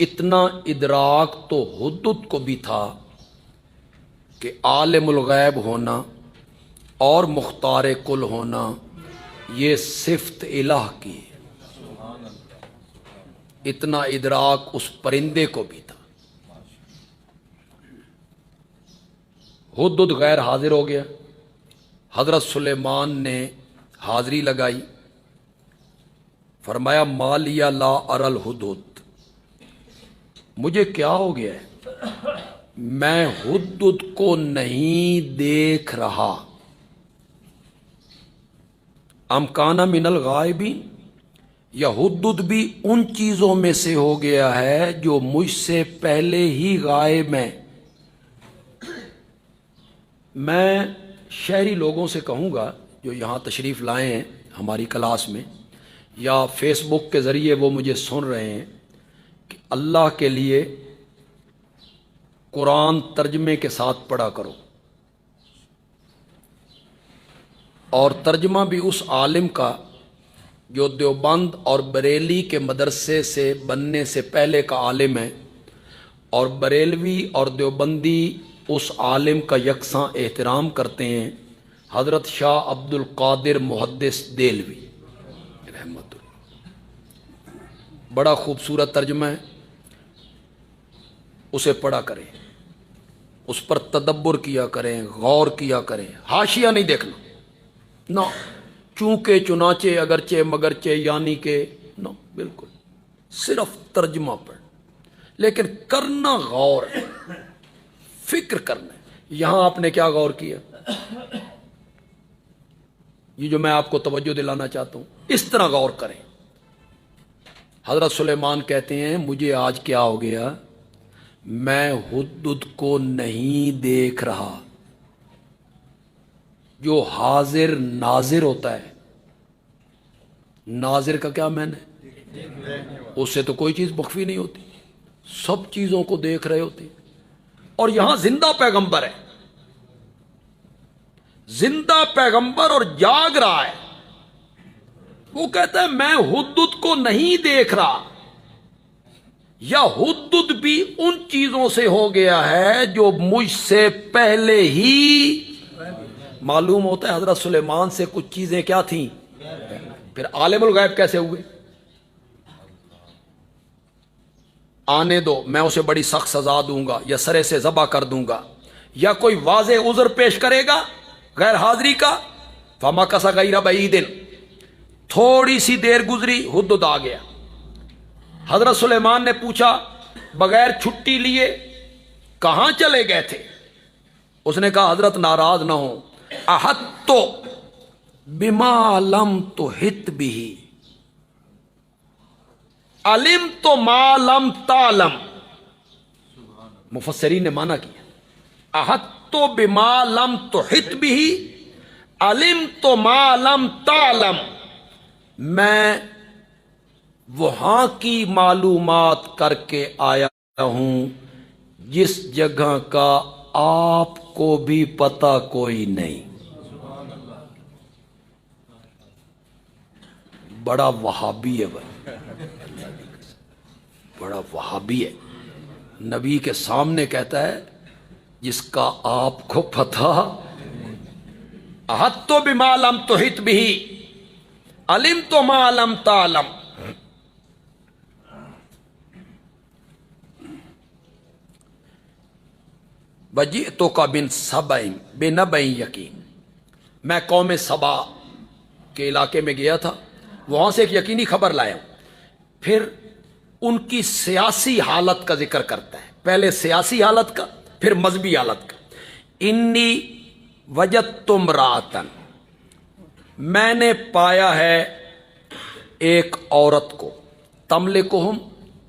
اتنا ادراک تو حدود کو بھی تھا کہ عالم الغیب ہونا اور مختار کل ہونا یہ صفت الہ کی ہے۔ اتنا ادراک اس پرندے کو بھی تھا۔ حدود غیر حاضر ہو گیا، حضرت سلیمان نے حاضری لگائی، فرمایا ما لیا لا اری الحدود، مجھے کیا ہو گیا ہے، میں حدود کو نہیں دیکھ رہا۔ ام کان من الغائبین، یا حدود بھی ان چیزوں میں سے ہو گیا ہے جو مجھ سے پہلے ہی غائب ہیں۔ میں شہری لوگوں سے کہوں گا جو یہاں تشریف لائے ہیں ہماری کلاس میں یا فیس بک کے ذریعے وہ مجھے سن رہے ہیں کہ اللہ کے لیے قرآن ترجمے کے ساتھ پڑھا کرو، اور ترجمہ بھی اس عالم کا جو دیوبند اور بریلی کے مدرسے سے بننے سے پہلے کا عالم ہے، اور بریلوی اور دیوبندی اس عالم کا یکساں احترام کرتے ہیں، حضرت شاہ عبد القادر محدث دہلوی رحمۃ اللہ۔ بڑا خوبصورت ترجمہ ہے، اسے پڑھا کریں، اس پر تدبر کیا کریں، غور کیا کریں، حاشیہ نہیں دیکھنا، نہ چونکہ چنانچہ اگرچہ مگرچہ یعنی کہ نہ، بالکل صرف ترجمہ پڑھ، لیکن کرنا غور ہے، فکر کرنا ہے۔ یہاں آپ نے کیا غور کیا، یہ جو میں آپ کو توجہ دلانا چاہتا ہوں، اس طرح غور کریں۔ حضرت سلیمان کہتے ہیں مجھے آج کیا ہو گیا، میں حدود کو نہیں دیکھ رہا۔ جو حاضر ناظر ہوتا ہے، ناظر کا کیا معنی ہے، اس سے تو کوئی چیز مخفی نہیں ہوتی، سب چیزوں کو دیکھ رہے ہوتے ہیں۔ اور یہاں زندہ پیغمبر ہے، زندہ پیغمبر اور جاگ رہا ہے، وہ کہتا ہے میں حدود کو نہیں دیکھ رہا، یا حدود بھی ان چیزوں سے ہو گیا ہے جو مجھ سے پہلے ہی۔ معلوم ہوتا ہے حضرت سلیمان سے کچھ چیزیں کیا تھیں، پھر عالم الغیب کیسے ہوئے؟ آنے دو، میں اسے بڑی سخت سزا دوں گا، یا سرے سے ذبح کر دوں گا، یا کوئی واضح عذر پیش کرے گا غیر حاضری کا۔ فمکث غیر بعید، تھوڑی سی دیر گزری، حدود آ گیا۔ حضرت سلیمان نے پوچھا بغیر چھٹی لیے کہاں چلے گئے تھے؟ اس نے کہا حضرت ناراض نہ ہوں، احطت بما لم تحط به، علمت ما لم تعلم۔ مفسرین نے معنی کیا، احطت بما لم تحط به علمت ما لم تعلم، میں وہاں کی معلومات کر کے آیا ہوں جس جگہ کا آپ کو بھی پتہ کوئی نہیں۔ بڑا وہابی ہے بھائی، بڑا وہابی ہے، نبی کے سامنے کہتا ہے جس کا آپ کو پتہ۔ احطت بما لم تحط به علمت ما لم تعلم۔ وجئتک من سبع بنبأ یقین، میں قوم سبا کے علاقے میں گیا تھا، وہاں سے ایک یقینی خبر لایا ہوں۔ پھر ان کی سیاسی حالت کا ذکر کرتا ہے، پہلے سیاسی حالت کا پھر مذہبی حالت کا۔ انی وجدت امرأۃ، میں نے پایا ہے ایک عورت کو، تملکہم،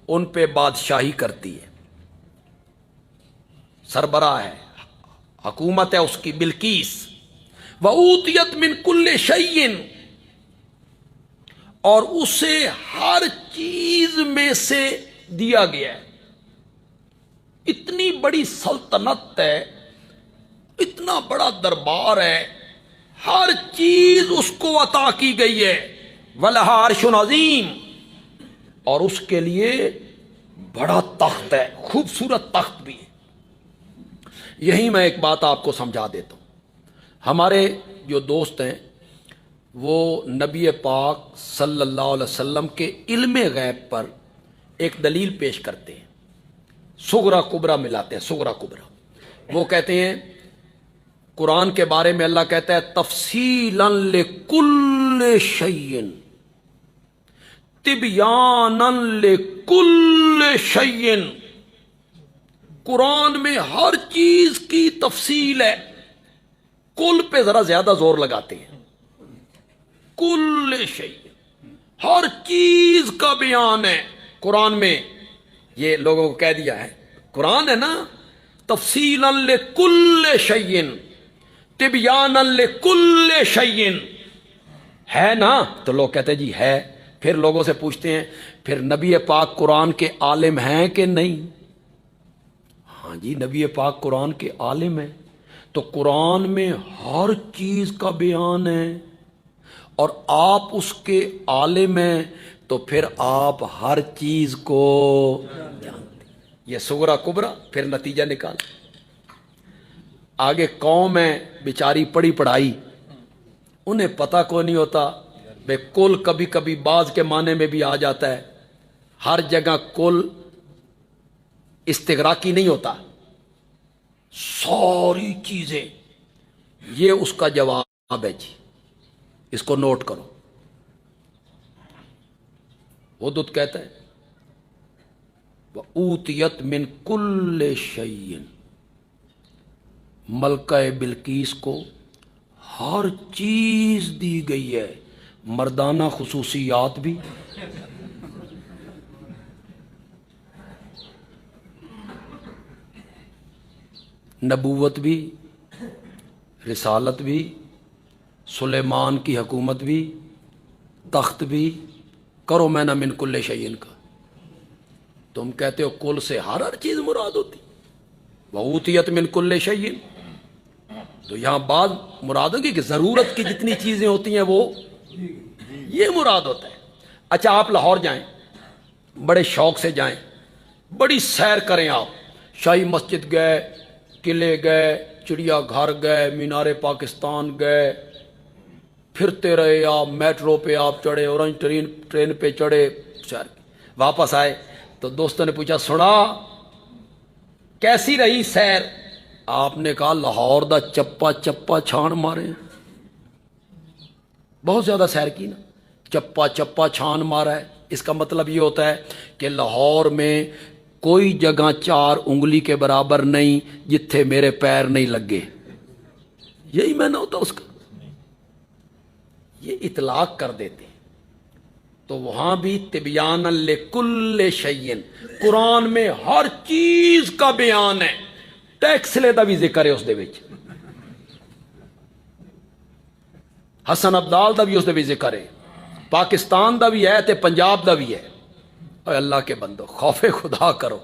ان پہ بادشاہی کرتی ہے، سربراہ ہے، حکومت ہے اس کی بلقیس۔ وَأُوتِيَتْ مِنْ كُلِّ شَيْءٍ، اور اسے ہر چیز میں سے دیا گیا ہے۔ اتنی بڑی سلطنت ہے، اتنا بڑا دربار ہے، ہر چیز اس کو عطا کی گئی ہے۔ وَلَهَا عَرْشٌ عَظِيمٌ، اور اس کے لیے بڑا تخت ہے، خوبصورت تخت بھی ہے۔ یہی میں ایک بات آپ کو سمجھا دیتا ہوں۔ ہمارے جو دوست ہیں وہ نبی پاک صلی اللہ علیہ وسلم کے علم غیب پر ایک دلیل پیش کرتے ہیں، صغرا کبرا ملاتے ہیں، صغرا کبرا۔ وہ کہتے ہیں قرآن کے بارے میں اللہ کہتا ہے تفصیلا لکل شیء تبیانا لکل شیء، قرآن میں ہر چیز کی تفصیل ہے۔ کل پہ ذرا زیادہ زور لگاتے ہیں، کل شیء، ہر چیز کا بیان ہے قرآن میں۔ یہ لوگوں کو کہہ دیا ہے قرآن ہے نا تفصیلا لکل شیء تبیانا لکل شیء، ہے نا؟ تو لوگ کہتے ہیں جی ہے۔ پھر لوگوں سے پوچھتے ہیں پھر نبی پاک قرآن کے عالم ہیں کہ نہیں؟ ہاں جی نبی پاک قرآن کے عالم ہیں۔ تو قرآن میں ہر چیز کا بیان ہے اور آپ اس کے عالم ہیں، تو پھر آپ ہر چیز کو جانتے ہیں۔ یہ صغرا کبرا، پھر نتیجہ نکال۔ آگے قوم ہے بیچاری پڑھی پڑھائی، انہیں پتہ کو نہیں ہوتا بے کل کبھی کبھی بعض کے معنی میں بھی آ جاتا ہے، ہر جگہ کل استغراقی نہیں ہوتا، ساری چیزیں۔ یہ اس کا جواب ہے جی، اس کو نوٹ کرو۔ ہدہد کہتا ہے وَأُوتِيَتْ مِنْ كُلِّ شَيْءٍ، ملکہ بلقیس کو ہر چیز دی گئی ہے، مردانہ خصوصیات بھی، نبوت بھی، رسالت بھی، سلیمان کی حکومت بھی، تخت بھی۔ کرو میں نہ من کل شیء کا، تم کہتے ہو کل سے ہر چیز مراد ہوتی، وَأُوتِيَتْ مِنْ كُلِّ شَيْءٍ، تو یہاں بعض مراد ہوگی کہ ضرورت کی جتنی چیزیں ہوتی ہیں وہ یہ مراد ہوتا ہے۔ اچھا آپ لاہور جائیں، بڑے شوق سے جائیں، بڑی سیر کریں، آپ شاہی مسجد گئے، قلعے گئے، چڑیا گھر گئے، مینار پاکستان گئے، پھرتے رہے آپ، میٹرو پہ آپ چڑھے، اورنج ٹرین پہ چڑھے، واپس آئے تو دوستوں نے پوچھا سنا کیسی رہی سیر؟ آپ نے کہا لاہور دا چپا چپا چھان مارے، بہت زیادہ سیر کی نا، چپا چپا چھان مارا ہے۔ اس کا مطلب یہ ہوتا ہے کہ لاہور میں کوئی جگہ 4 انگلی کے برابر نہیں جتھے میرے پیر نہیں لگے، یہی معنی ہوتا اس کا، یہ اطلاق کر دیتے ہیں۔ تو وہاں بھی تبیانا لکل شیء، قرآن میں ہر چیز کا بیان ہے، ٹیکسلے دا بھی ذکر ہے اس دے وچ، حسن عبدال دا بھی اس دے وچ ذکر ہے، پاکستان دا بھی ہے تے پنجاب دا بھی ہے۔ اے اللہ کے بندو خوف خدا کرو،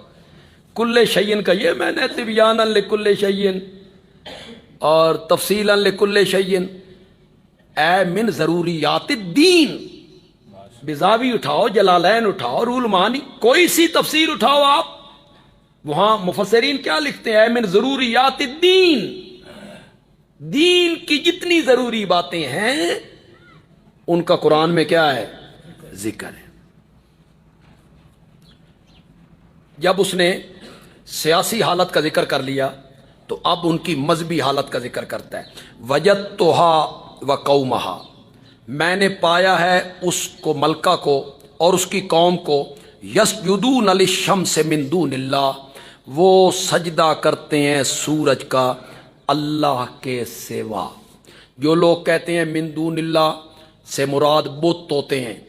کل شیء کا یہ میں نے تبیانا لکل شیء اور تفصیلا لکل شیء، اے من ضروریات الدین، بزاوی اٹھاؤ، جلالین اٹھاؤ، رول مانی، کوئی سی تفسیر اٹھاؤ آپ، وہاں مفسرین کیا لکھتے ہیں؟ من ضروریات الدین، دین کی جتنی ضروری باتیں ہیں ان کا قرآن میں کیا ہے؟ ذکر ہے۔ جب اس نے سیاسی حالت کا ذکر کر لیا تو اب ان کی مذہبی حالت کا ذکر کرتا ہے۔ وجدتها وقومها، میں نے پایا ہے اس کو، ملکہ کو اور اس کی قوم کو، یسجدون للشمس من دون اللہ، وہ سجدہ کرتے ہیں سورج کا اللہ کے سوا۔ جو لوگ کہتے ہیں من دون اللہ سے مراد بت ہوتے ہیں،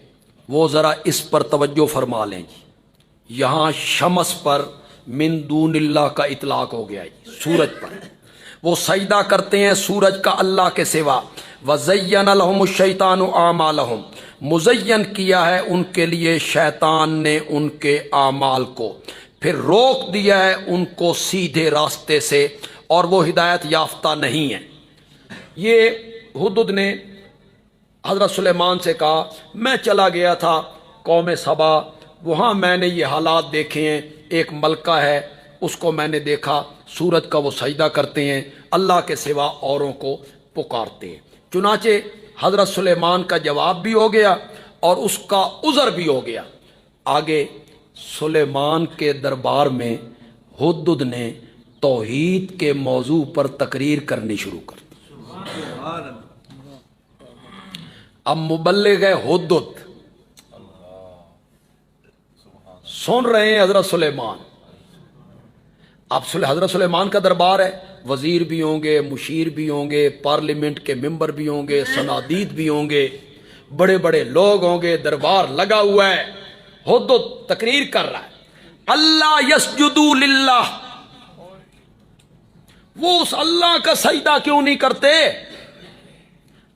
وہ ذرا اس پر توجہ فرما لیں جی، یہاں شمس پر من دون اللہ کا اطلاق ہو گیا جی، سورج پر۔ وہ سجدہ کرتے ہیں سورج کا اللہ کے سوا۔ وَزَيَّنَ لَهُمُ الشَّيْطَانُ أَعْمَالَهُمْ، مزین کیا ہے ان کے لیے شیطان نے ان کے اعمال کو، پھر روک دیا ہے ان کو سیدھے راستے سے، اور وہ ہدایت یافتہ نہیں ہے۔ یہ ہدہد نے حضرت سلیمان سے کہا میں چلا گیا تھا قوم سبا، وہاں میں نے یہ حالات دیکھے ہیں، ایک ملکہ ہے، اس کو میں نے دیکھا سورج کا وہ سجدہ کرتے ہیں، اللہ کے سوا اوروں کو پکارتے ہیں۔ چنانچہ حضرت سلیمان کا جواب بھی ہو گیا اور اس کا عذر بھی ہو گیا۔ آگے سلیمان کے دربار میں ہدہد نے توحید کے موضوع پر تقریر کرنی شروع کر دی۔ اب مبلغ ہے ہدہد، سن رہے ہیں حضرت سلیمان۔ اب حضرت سلیمان کا دربار ہے، وزیر بھی ہوں گے، مشیر بھی ہوں گے، پارلیمنٹ کے ممبر بھی ہوں گے، صنادید بھی ہوں گے، بڑے بڑے لوگ ہوں گے، دربار لگا ہوا ہے۔ ہدہد تقریر کر رہا ہے، اللہ یسجدوا للہ، وہ اس اللہ کا سجدہ کیوں نہیں کرتے؟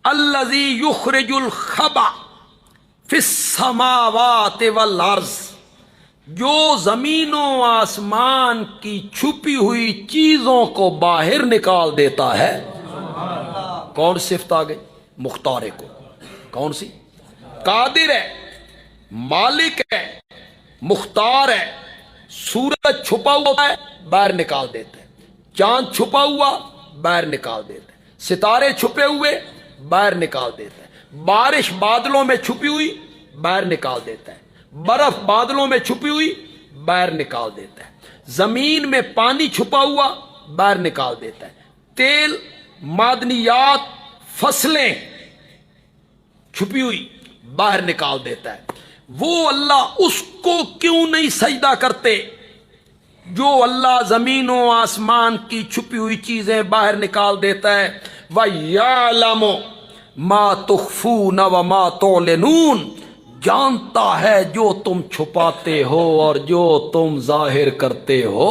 الذی یخرج الخبأ فی السماوات والارض، جو زمین و آسمان کی چھپی ہوئی چیزوں کو باہر نکال دیتا ہے۔ کون صفت آ گئی؟ مختار کو۔ کون سی؟ قادر ہے، مالک ہے، مختار ہے۔ سورج چھپا ہوا ہے، باہر نکال دیتا ہے، چاند چھپا ہوا باہر نکال دیتا ہے، ستارے چھپے ہوئے باہر نکال دیتا ہے، بارش بادلوں میں چھپی ہوئی باہر نکال دیتا ہے، برف بادلوں میں چھپی ہوئی باہر نکال دیتا ہے، زمین میں پانی چھپا ہوا باہر نکال دیتا ہے، تیل، معدنیات، فصلیں چھپی ہوئی باہر نکال دیتا ہے۔ وہ اللہ، اس کو کیوں نہیں سجدہ کرتے جو اللہ زمین و آسمان کی چھپی ہوئی چیزیں باہر نکال دیتا ہے؟ وَيَعْلَمُ مَا تُخْفُونَ وَمَا تُعْلِنُونَ، جانتا ہے جو تم چھپاتے ہو اور جو تم ظاہر کرتے ہو۔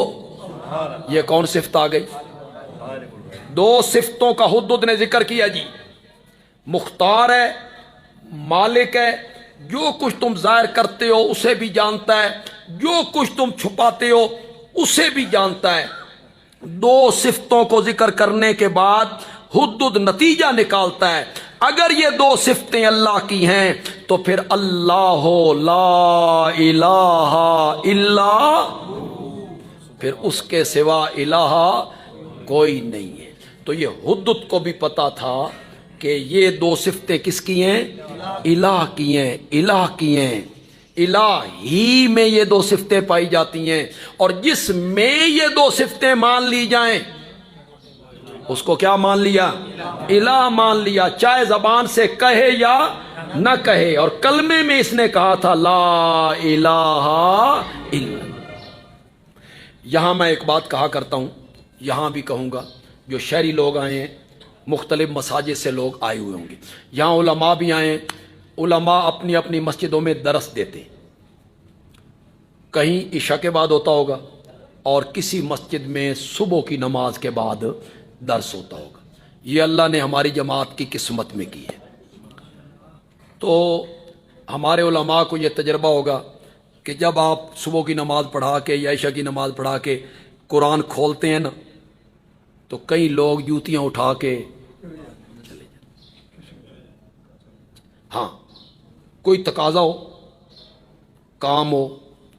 یہ کون صفت آ گئی؟ دو صفتوں کا ہدہد نے ذکر کیا جی، مختار ہے، مالک ہے، جو کچھ تم ظاہر کرتے ہو اسے بھی جانتا ہے، جو کچھ تم چھپاتے ہو اسے بھی جانتا ہے۔ دو صفتوں کو ذکر کرنے کے بعد ہدہد نتیجہ نکالتا ہے، اگر یہ دو صفتیں اللہ کی ہیں تو پھر اللہ لا الہ الا، پھر اس کے سوا الہ کوئی نہیں ہے۔ تو یہ ہدہد کو بھی پتا تھا کہ یہ دو صفتیں کس کی ہیں؟ الہ کی ہیں، الہ کی ہیں۔ الہ ہی میں یہ دو صفتیں پائی جاتی ہیں، اور جس میں یہ دو صفتیں مان لی جائیں اس کو کیا مان لیا؟ الہ مان لیا، چاہے زبان سے کہے یا نہ کہے۔ اور کلمے میں اس نے کہا تھا لا الہ الا۔ یہاں میں ایک بات کہا کرتا ہوں، یہاں بھی کہوں گا، جو شہری لوگ آئے ہیں، مختلف مساجد سے لوگ آئے ہوئے ہوں گے، یہاں علماء بھی آئے ہیں، علماء اپنی اپنی مسجدوں میں درس دیتے ہیں، کہیں عشاء کے بعد ہوتا ہوگا اور کسی مسجد میں صبح کی نماز کے بعد درس ہوتا ہوگا۔ یہ اللہ نے ہماری جماعت کی قسمت میں کی ہے۔ تو ہمارے علماء کو یہ تجربہ ہوگا کہ جب آپ صبح کی نماز پڑھا کے یا عشاء کی نماز پڑھا کے قرآن کھولتے ہیں نا، تو کئی لوگ جوتیاں اٹھا کے چلے جاتے۔ ہاں، کوئی تقاضا ہو، کام ہو،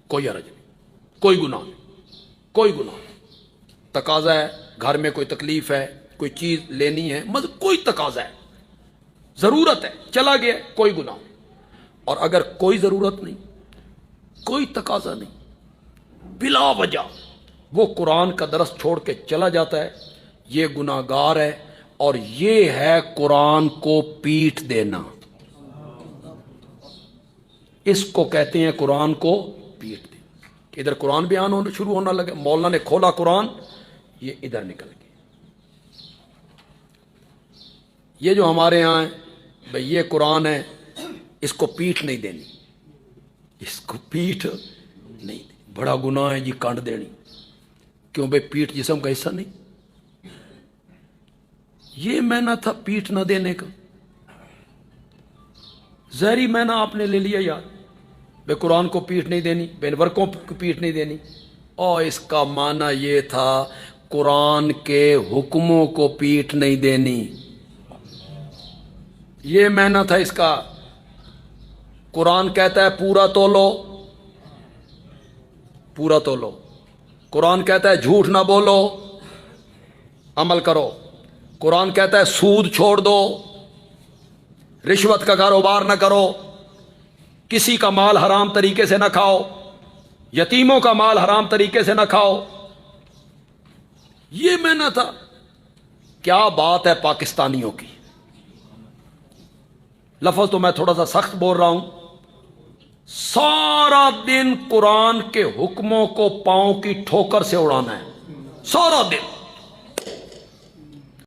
کوئی حرج نہیں، کوئی گناہ نہیں، کوئی گناہ نہیں۔ تقاضا ہے، گھر میں کوئی تکلیف ہے، کوئی چیز لینی ہے، مطلب کوئی تقاضا ہے، ضرورت ہے، چلا گیا، کوئی گناہ نہیں۔ اور اگر کوئی ضرورت نہیں، کوئی تقاضا نہیں، بلا وجہ وہ قرآن کا درس چھوڑ کے چلا جاتا ہے، یہ گناہگار ہے، اور یہ ہے قرآن کو پیٹھ دینا۔ اس کو کہتے ہیں قرآن کو پیٹھ دینا۔ ادھر قرآن بیان ہونا شروع ہونا لگا، مولانا نے کھولا قرآن، یہ ادھر نکل گیا۔ یہ جو ہمارے یہاں ہے بھئی، یہ قرآن ہے، اس کو پیٹھ نہیں دینی، اس کو پیٹھ نہیں دینی، بڑا گناہ ہے جی کانٹ دینی۔ کیوں بھئی؟ پیٹھ جسم کا حصہ نہیں؟ یہ معنی تھا پیٹھ نہ دینے کا، ظاہری معنی آپ نے لے لیا یار، بے قرآن کو پیٹھ نہیں دینی، بے ورقوں کو پیٹھ نہیں دینی، اور اس کا معنی یہ تھا قرآن کے حکموں کو پیٹھ نہیں دینی، یہ معنی تھا اس کا۔ قرآن کہتا ہے پورا تولو، پورا تولو. قرآن کہتا ہے جھوٹ نہ بولو، عمل کرو. قرآن کہتا ہے سود چھوڑ دو، رشوت کا کاروبار نہ کرو، کسی کا مال حرام طریقے سے نہ کھاؤ، یتیموں کا مال حرام طریقے سے نہ کھاؤ. یہ میں نہ تھا. کیا بات ہے پاکستانیوں کی. لفظ تو میں تھوڑا سا سخت بول رہا ہوں. سارا دن قرآن کے حکموں کو پاؤں کی ٹھوکر سے اڑانا ہے، سارا دن.